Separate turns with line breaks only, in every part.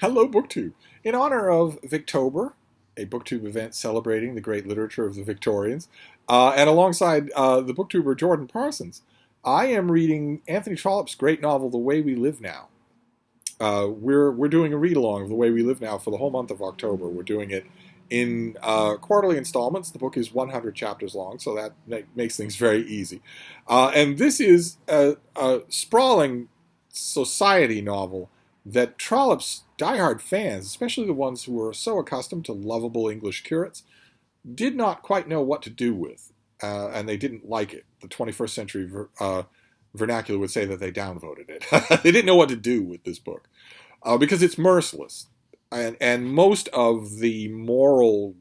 Hello, BookTube. In honor of Victober, a BookTube event celebrating the great literature of the Victorians, and alongside the BookTuber Jordan Parsons, I am reading Anthony Trollope's great novel, The Way We Live Now. We're doing a read along of The Way We Live Now for the whole month of October. We're doing it in quarterly installments. The book is 100 chapters long, so that makes things very easy. And this is a sprawling society novel that Trollope's diehard fans, especially the ones who are so accustomed to lovable English curates, did not quite know what to do with, and they didn't like it. The 21st century vernacular would say that they downvoted it. They didn't know what to do with this book because it's merciless, and most of the moral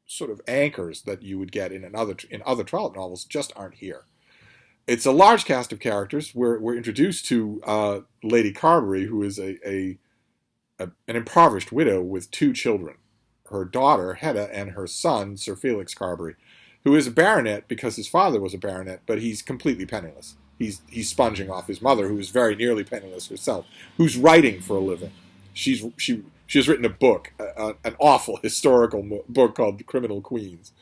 sort of anchors that you would get in other Trollope novels just aren't here. It's a large cast of characters. We're introduced to Lady Carberry, who is an impoverished widow with two children, her daughter, Hedda, and her son, Sir Felix Carberry, who is a baronet because his father was a baronet, but he's completely penniless. He's sponging off his mother, who is very nearly penniless herself, who's writing for a living. She has written a book, an awful historical book called Criminal Queens.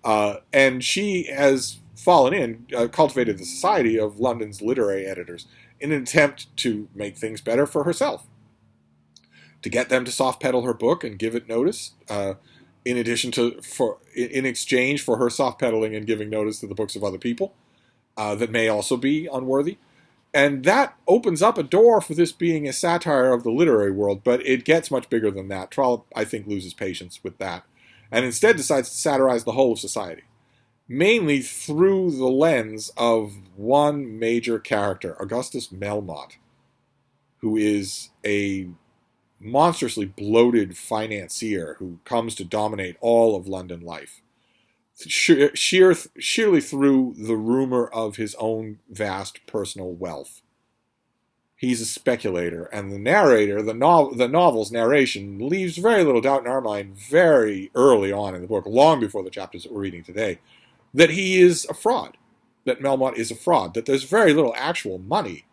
And she has fallen in, cultivated the society of London's literary editors in an attempt to make things better for herself, to get them to soft pedal her book and give it notice, in exchange for her soft pedaling and giving notice to the books of other people that may also be unworthy. And that opens up a door for this being a satire of the literary world, but it gets much bigger than that. Trollope, I think, loses patience with that, and instead decides to satirize the whole of society, mainly through the lens of one major character, Augustus Melmotte, who is a monstrously bloated financier who comes to dominate all of London life, sheerly through the rumor of his own vast personal wealth. He's a speculator, and the narrator, the novel's narration, leaves very little doubt in our mind very early on in the book, long before the chapters that we're reading today, that he is a fraud, that Melmotte is a fraud, that there's very little actual money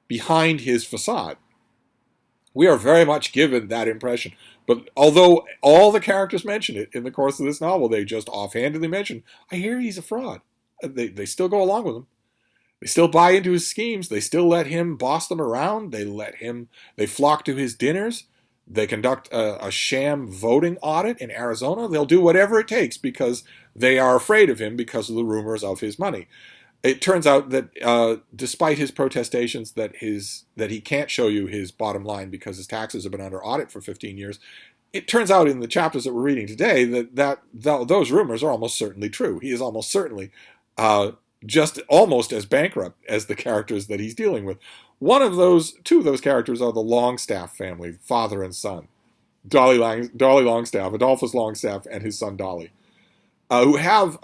behind his facade. We are very much given that impression. But although all the characters mention it in the course of this novel, they just offhandedly mention, I hear he's a fraud. They still go along with him. They still buy into his schemes. They still let him boss them around. They flock to his dinners. They conduct a sham voting audit in Arizona. They'll do whatever it takes because they are afraid of him because of the rumors of his money. It turns out that despite his protestations that he can't show you his bottom line because his taxes have been under audit for 15 years, it turns out in the chapters that we're reading today that those rumors are almost certainly true. He is almost certainly just almost as bankrupt as the characters that he's dealing with. Two of those characters are the Longstaff family, father and son, Dolly Longstaff, Adolphus Longstaff, and his son Dolly, who have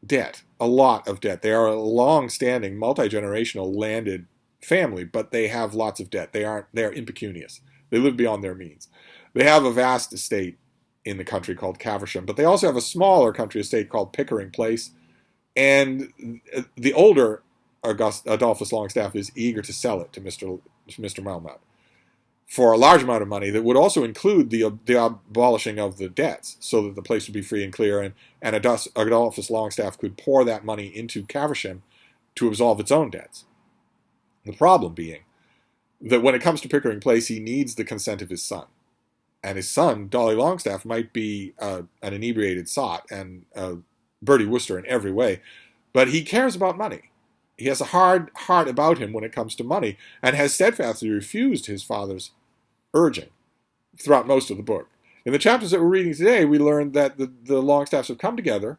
debt. A lot of debt. They are a long-standing, multi-generational landed family, but they have lots of debt. They are impecunious. They live beyond their means. They have a vast estate in the country called Caversham, but they also have a smaller country estate called Pickering Place. And the older Adolphus Longstaff is eager to sell it to Mr. Melmotte for a large amount of money that would also include the abolishing of the debts so that the place would be free and clear, and Adolphus Longstaff could pour that money into Caversham to absolve its own debts. The problem being that when it comes to Pickering Place, he needs the consent of his son. And his son, Dolly Longstaff, might be an inebriated sot and Bertie Wooster in every way, but he cares about money. He has a hard heart about him when it comes to money, and has steadfastly refused his father's urging throughout most of the book. In the chapters that we're reading today, we learned that the Longstaffs have come together,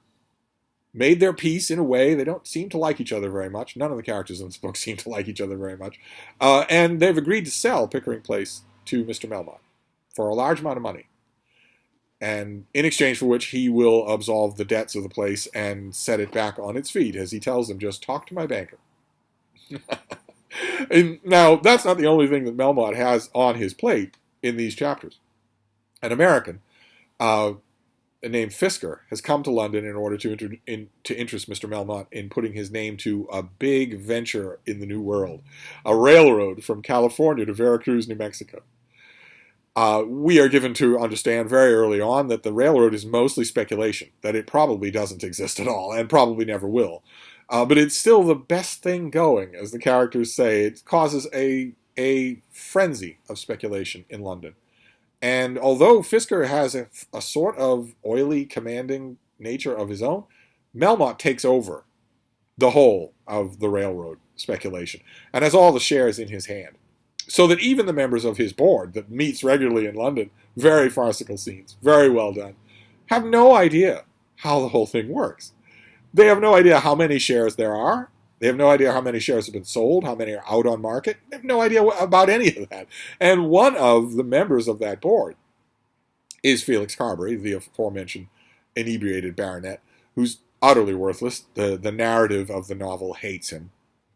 made their peace in a way. They don't seem to like each other very much. None of the characters in this book seem to like each other very much. And they've agreed to sell Pickering Place to Mr. Melmotte for a large amount of money, and in exchange for which he will absolve the debts of the place and set it back on its feet, as he tells them, just talk to my banker. And now, that's not the only thing that Melmotte has on his plate in these chapters. An American named Fisker has come to London in order to interest Mr. Melmotte in putting his name to a big venture in the New World, a railroad from California to Veracruz, New Mexico. We are given to understand very early on that the railroad is mostly speculation, that it probably doesn't exist at all, and probably never will. But it's still the best thing going, as the characters say. It causes a frenzy of speculation in London. And although Fisker has a sort of oily, commanding nature of his own, Melmotte takes over the whole of the railroad speculation and has all the shares in his hand. So that even the members of his board that meets regularly in London, very farcical scenes, very well done, have no idea how the whole thing works. They have no idea how many shares there are. They have no idea how many shares have been sold, how many are out on market. They have no idea about any of that. And one of the members of that board is Felix Carberry, the aforementioned inebriated baronet, who's utterly worthless. The narrative of the novel hates him.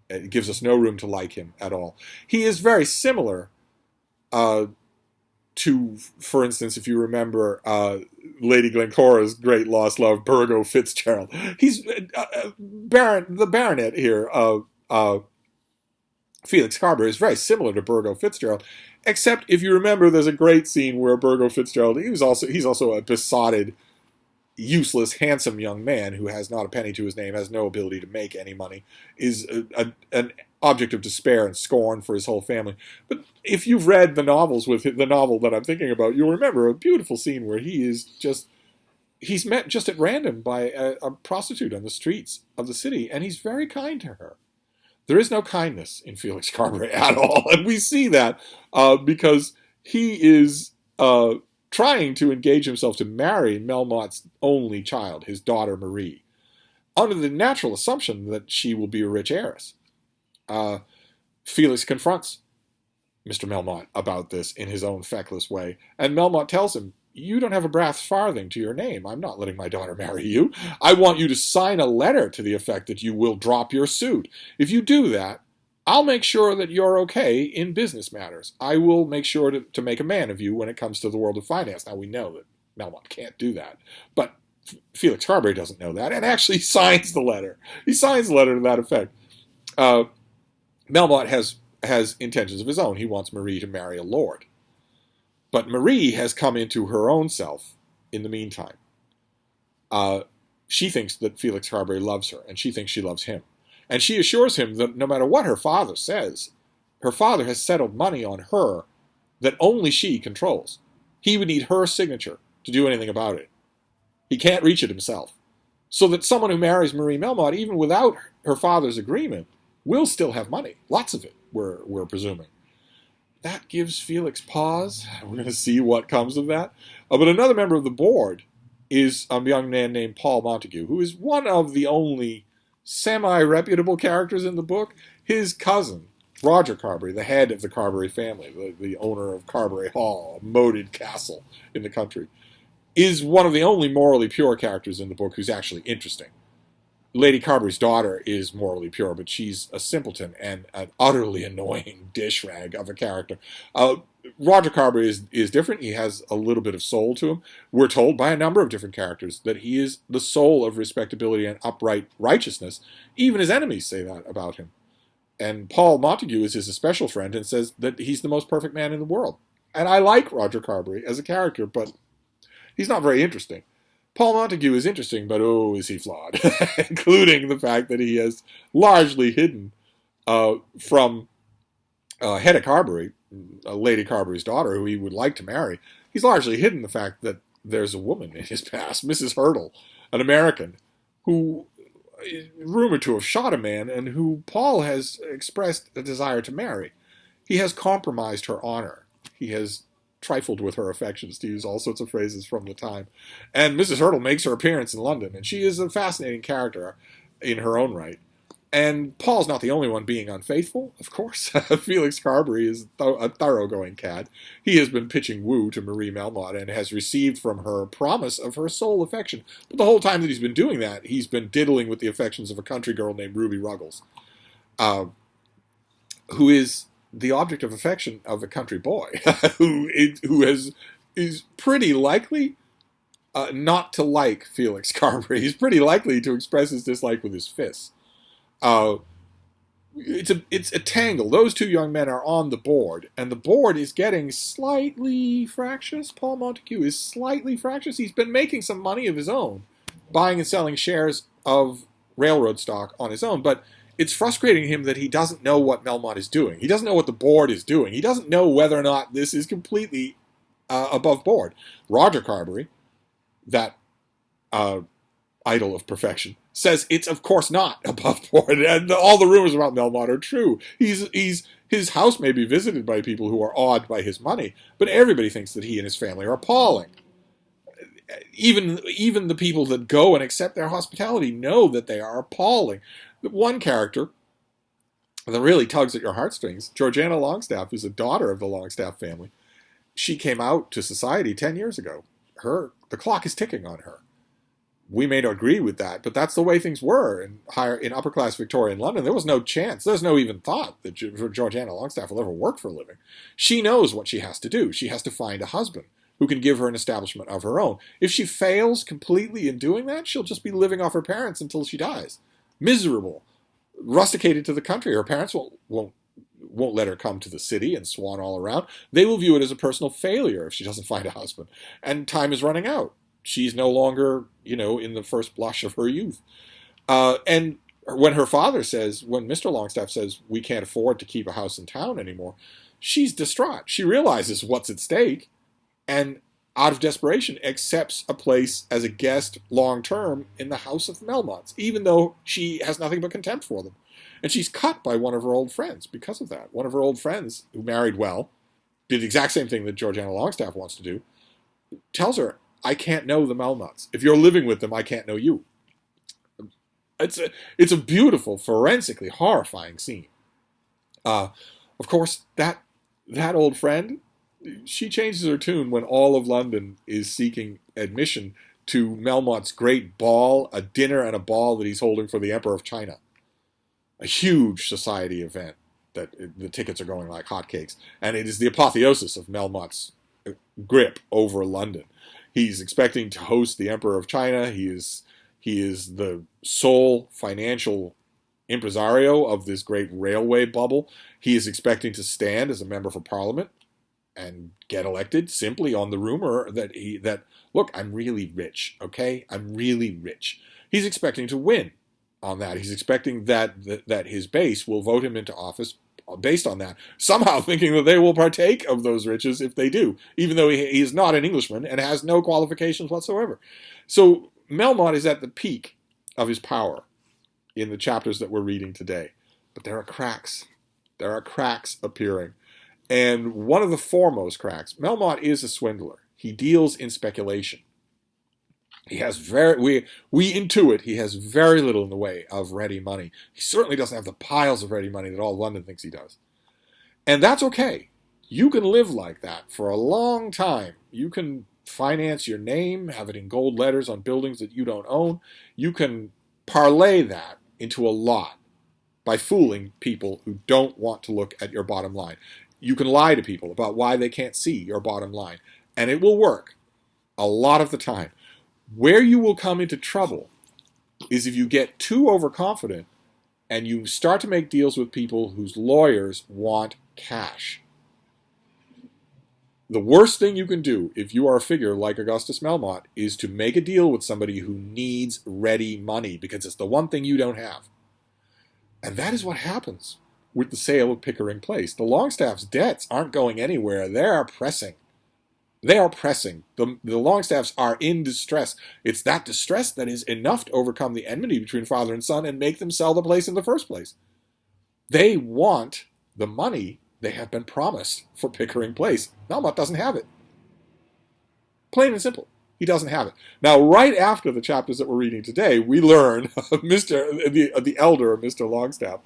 It gives us no room to like him at all. He is very similar to, for instance, if you remember Lady Glencora's great lost love, Burgo Fitzgerald. He's the baronet here, Felix Carberry, is very similar to Burgo Fitzgerald, except if you remember, there's a great scene where Burgo Fitzgerald, he's also a besotted, useless, handsome young man who has not a penny to his name, has no ability to make any money, is an object of despair and scorn for his whole family. But if you've read the novels with the novel that I'm thinking about, you'll remember a beautiful scene where he's met just at random by a prostitute on the streets of the city, and he's very kind to her. There is no kindness in Felix Carberry at all, and we see that because he is trying to engage himself to marry Melmotte's only child, his daughter Marie, under the natural assumption that she will be a rich heiress. Felix confronts Mr. Melmotte about this in his own feckless way, and Melmotte tells him, "You don't have a brass farthing to your name. I'm not letting my daughter marry you. I want you to sign a letter to the effect that you will drop your suit. If you do that, I'll make sure that you're okay in business matters. I will make sure to make a man of you when it comes to the world of finance." Now, we know that Melmotte can't do that, but Felix Carberry doesn't know that, and actually signs the letter. He signs the letter to that effect. Melmotte has intentions of his own. He wants Marie to marry a lord. But Marie has come into her own self in the meantime. She thinks that Felix Carberry loves her, and she thinks she loves him. And she assures him that no matter what her father says, her father has settled money on her that only she controls. He would need her signature to do anything about it. He can't reach it himself. So that someone who marries Marie Melmotte, even without her father's agreement, will still have money. Lots of it, we're presuming. That gives Felix pause. We're going to see what comes of that. But another member of the board is a young man named Paul Montague, who is one of the only semi-reputable characters in the book. His cousin, Roger Carberry, the head of the Carberry family, the owner of Carberry Hall, a moated castle in the country, is one of the only morally pure characters in the book who's actually interesting. Lady Carberry's daughter is morally pure, but she's a simpleton and an utterly annoying dish rag of a character. Roger Carberry is different. He has a little bit of soul to him. We're told by a number of different characters that he is the soul of respectability and upright righteousness. Even his enemies say that about him. And Paul Montague is his especial friend and says that he's the most perfect man in the world. And I like Roger Carberry as a character, but he's not very interesting. Paul Montague is interesting, but oh, is he flawed, including the fact that he has largely hidden from Hedda Carberry, Lady Carberry's daughter, who he would like to marry. He's largely hidden the fact that there's a woman in his past, Mrs. Hurdle, an American, who is rumored to have shot a man and who Paul has expressed a desire to marry. He has compromised her honor. He has trifled with her affections, to use all sorts of phrases from the time. And Mrs. Hurdle makes her appearance in London, and she is a fascinating character in her own right. And Paul's not the only one being unfaithful, of course. Felix Carberry is a thoroughgoing cad. He has been pitching woo to Marie Melmotte and has received from her promise of her sole affection. But the whole time that he's been doing that, he's been diddling with the affections of a country girl named Ruby Ruggles, who is the object of affection of a country boy who is pretty likely not to like Felix Carberry. He's pretty likely to express his dislike with his fists. it's a tangle. Those two young men are on the board, and the board is getting slightly fractious. Paul Montague is slightly fractious. He's been making some money of his own, buying and selling shares of railroad stock on his own, but it's frustrating him that he doesn't know what Melmotte is doing. He doesn't know what the board is doing. He doesn't know whether or not this is completely above board. Roger Carberry, that idol of perfection, says it's of course not above board, and all the rumors about Melmotte are true. His house may be visited by people who are awed by his money, but everybody thinks that he and his family are appalling. Even the people that go and accept their hospitality know that they are appalling. One character that really tugs at your heartstrings, Georgiana Longstaff, who's a daughter of the Longstaff family. She came out to society 10 years ago. The clock is ticking on her. We may not agree with that, but that's the way things were in upper class Victorian London. There was no chance, there's no even thought that Georgiana Longstaff will ever work for a living. She knows what she has to do. She has to find a husband who can give her an establishment of her own. If she fails completely in doing that, she'll just be living off her parents until she dies. Miserable, rusticated to the country. Her parents won't let her come to the city and swan all around. They will view it as a personal failure if she doesn't find a husband. And time is running out. She's no longer, in the first blush of her youth. And when her father says, when Mr. Longstaff says, we can't afford to keep a house in town anymore, she's distraught. She realizes what's at stake and out of desperation accepts a place as a guest long-term in the house of the Melmottes, even though she has nothing but contempt for them. And she's cut by one of her old friends because of that. One of her old friends, who married well, did the exact same thing that Georgiana Longstaff wants to do, tells her, I can't know the Melmottes. If you're living with them, I can't know you. It's a beautiful, forensically horrifying scene. Of course, that old friend, she changes her tune when all of London is seeking admission to Melmotte's great ball, a dinner and a ball that he's holding for the Emperor of China. A huge society event that the tickets are going like hotcakes. And it is the apotheosis of Melmotte's grip over London. He's expecting to host the Emperor of China. He is the sole financial impresario of this great railway bubble. He is expecting to stand as a member for Parliament and get elected simply on the rumor that look, I'm really rich, okay? I'm really rich. He's expecting to win on that. He's expecting that his base will vote him into office based on that, somehow thinking that they will partake of those riches if they do, even though he is not an Englishman and has no qualifications whatsoever. So Melmotte is at the peak of his power in the chapters that we're reading today. But there are cracks. There are cracks appearing. And one of the foremost cracks, Melmotte is a swindler. He deals in speculation. He has we intuit he has very little in the way of ready money. He certainly doesn't have the piles of ready money that all London thinks he does. And that's okay. You can live like that for a long time. You can finance your name, have it in gold letters on buildings that you don't own. You can parlay that into a lot by fooling people who don't want to look at your bottom line. You can lie to people about why they can't see your bottom line. And it will work a lot of the time. Where you will come into trouble is if you get too overconfident and you start to make deals with people whose lawyers want cash. The worst thing you can do if you are a figure like Augustus Melmotte is to make a deal with somebody who needs ready money because it's the one thing you don't have. And that is what happens with the sale of Pickering Place. The Longstaff's debts aren't going anywhere. They are pressing. They are pressing. The Longstaffs are in distress. It's that distress that is enough to overcome the enmity between father and son and make them sell the place in the first place. They want the money they have been promised for Pickering Place. Melmotte doesn't have it. Plain and simple. He doesn't have it. Now, right after the chapters that we're reading today, we learn the elder of Mr. Longstaff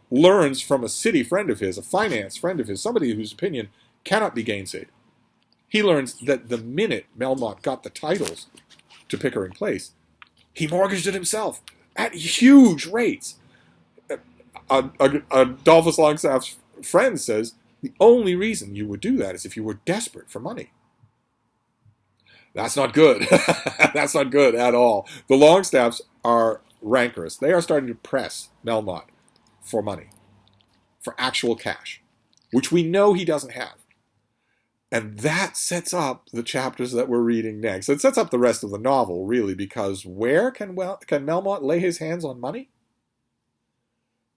learns from a city friend of his, a finance friend of his, somebody whose opinion cannot be gainsaid. He learns that the minute Melmotte got the titles to Pickering Place, he mortgaged it himself at huge rates. Adolphus Longstaff's friend says the only reason you would do that is if you were desperate for money. That's not good. That's not good at all. The Longstaffs are rancorous. They are starting to press Melmotte for money. for actual cash, which we know he doesn't have. And that sets up the chapters that we're reading next. It sets up the rest of the novel, really, because where can Melmotte lay his hands on money?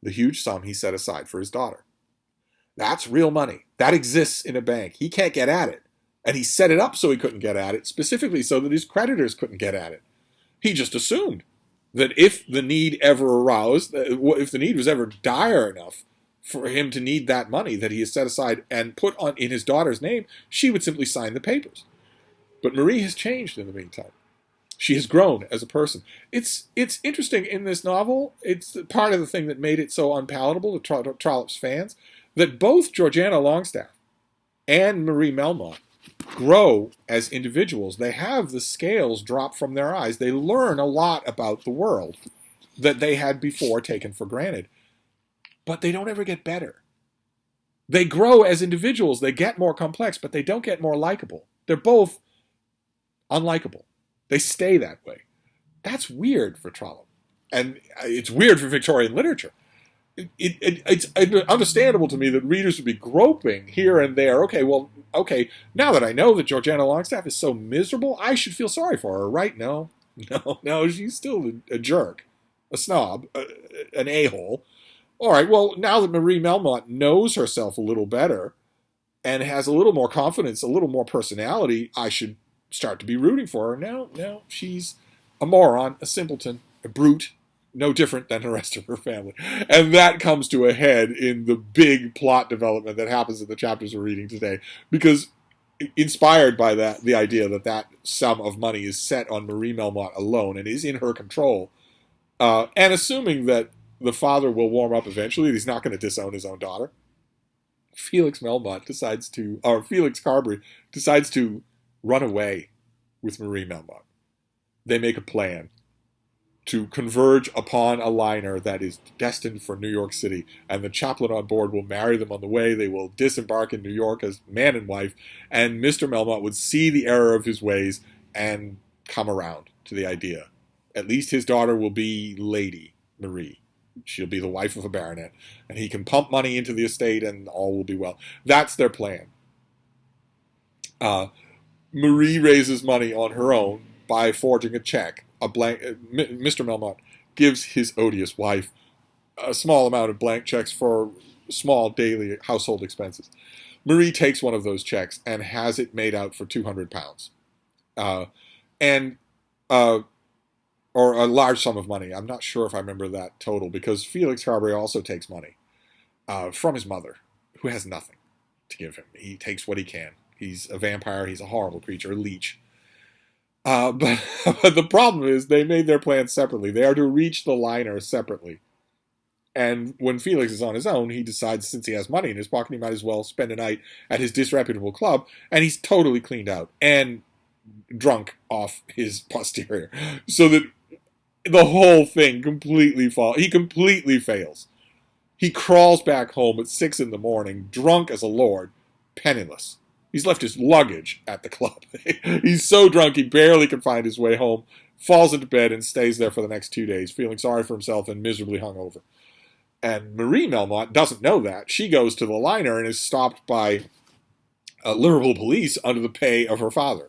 The huge sum he set aside for his daughter. That's real money. That exists in a bank. He can't get at it. And he set it up so he couldn't get at it, specifically so that his creditors couldn't get at it. He just assumed that if the need ever arose, if the need was ever dire enough for him to need that money that he has set aside and put on in his daughter's name, she would simply sign the papers. But Marie has changed in the meantime. She has grown as a person. It's interesting in this novel, it's part of the thing that made it so unpalatable to Trollope's fans, that both Georgiana Longstaff and Marie Melmotte grow as individuals. They have the scales drop from their eyes. They learn a lot about the world that they had before taken for granted. But they don't ever get better. They grow as individuals. They get more complex, but they don't get more likable. They're both unlikable. They stay that way. That's weird for Trollope. And it's weird for Victorian literature. It's understandable to me that readers would be groping here and there. Okay, now that I know that Georgiana Longstaff is so miserable, I should feel sorry for her, right? No, she's still a jerk, a snob, an a-hole. All right, well, now that Marie Melmotte knows herself a little better and has a little more confidence, a little more personality, I should start to be rooting for her. No, she's a moron, a simpleton, a brute, no different than the rest of her family. And that comes to a head in the big plot development that happens in the chapters we're reading today. Because inspired by the idea that sum of money is set on Marie Melmotte alone and is in her control, and assuming that the father will warm up eventually, he's not going to disown his own daughter, Felix Carberry decides to run away with Marie Melmotte. They make a plan to converge upon a liner that is destined for New York City, and the chaplain on board will marry them on the way. They will disembark in New York as man and wife, and Mr. Melmotte would see the error of his ways and come around to the idea. At least his daughter will be Lady Marie. She'll be the wife of a baronet, and he can pump money into the estate and all will be well. That's their plan. Marie raises money on her own by forging a check. Mr. Melmotte gives his odious wife a small amount of blank checks for small daily household expenses. Marie takes one of those checks and has it made out for £200. Or a large sum of money. I'm not sure if I remember that total, because Felix Carberry also takes money from his mother, who has nothing to give him. He takes what he can. He's a vampire. He's a horrible creature, a leech. But the problem is they made their plans separately. They are to reach the liner separately. And when Felix is on his own, he decides, since he has money in his pocket, he might as well spend a night at his disreputable club, and he's totally cleaned out and drunk off his posterior. So that the whole thing completely falls. He completely fails. He crawls back home at 6 a.m, drunk as a lord, penniless. He's left his luggage at the club. He's so drunk he barely can find his way home, falls into bed, and stays there for the next 2 days, feeling sorry for himself and miserably hungover. And Marie Melmotte doesn't know that. She goes to the liner and is stopped by Liverpool police under the pay of her father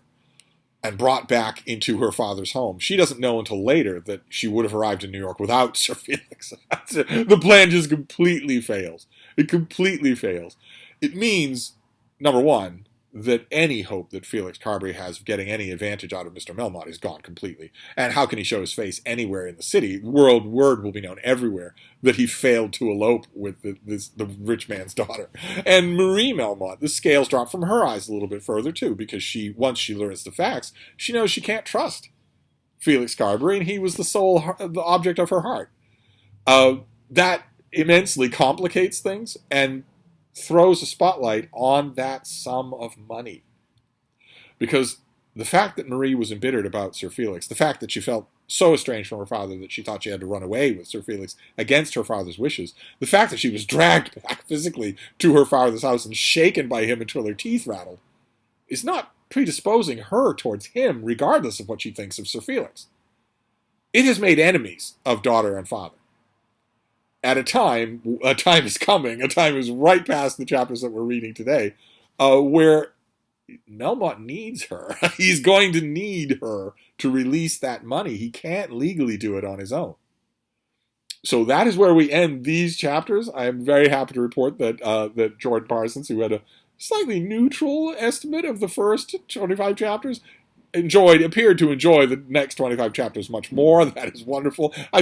and brought back into her father's home. She doesn't know until later that she would have arrived in New York without Sir Felix. The plan just completely fails. It completely fails. It means, number one, that any hope that Felix Carberry has of getting any advantage out of Mr. Melmotte is gone completely. And how can he show his face anywhere in the city? Word will be known everywhere that he failed to elope with the rich man's daughter. And Marie Melmotte, the scales drop from her eyes a little bit further too, because once she learns the facts, she knows she can't trust Felix Carberry, and he was the object of her heart. That immensely complicates things and throws a spotlight on that sum of money. Because the fact that Marie was embittered about Sir Felix, the fact that she felt so estranged from her father that she thought she had to run away with Sir Felix against her father's wishes, the fact that she was dragged back physically to her father's house and shaken by him until her teeth rattled, is not predisposing her towards him regardless of what she thinks of Sir Felix. It has made enemies of daughter and father. at a time is coming, a time is right past the chapters that we're reading today, where Melmotte needs her. He's going to need her to release that money. He can't legally do it on his own. So that is where we end these chapters. I am very happy to report that that Jordan Parsons, who had a slightly neutral estimate of the first 25 chapters, appeared to enjoy the next 25 chapters much more. That is wonderful. I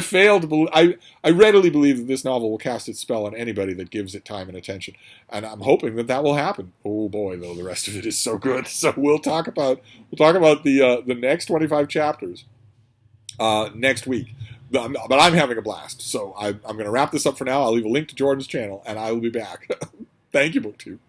readily believe that this novel will cast its spell on anybody that gives it time and attention, and I'm hoping that that will happen. Oh boy, though, the rest of it is so good. So we'll talk about the next 25 chapters next week. But I'm having a blast. So I'm going to wrap this up for now. I'll leave a link to Jordan's channel, and I will be back. Thank you, BookTube.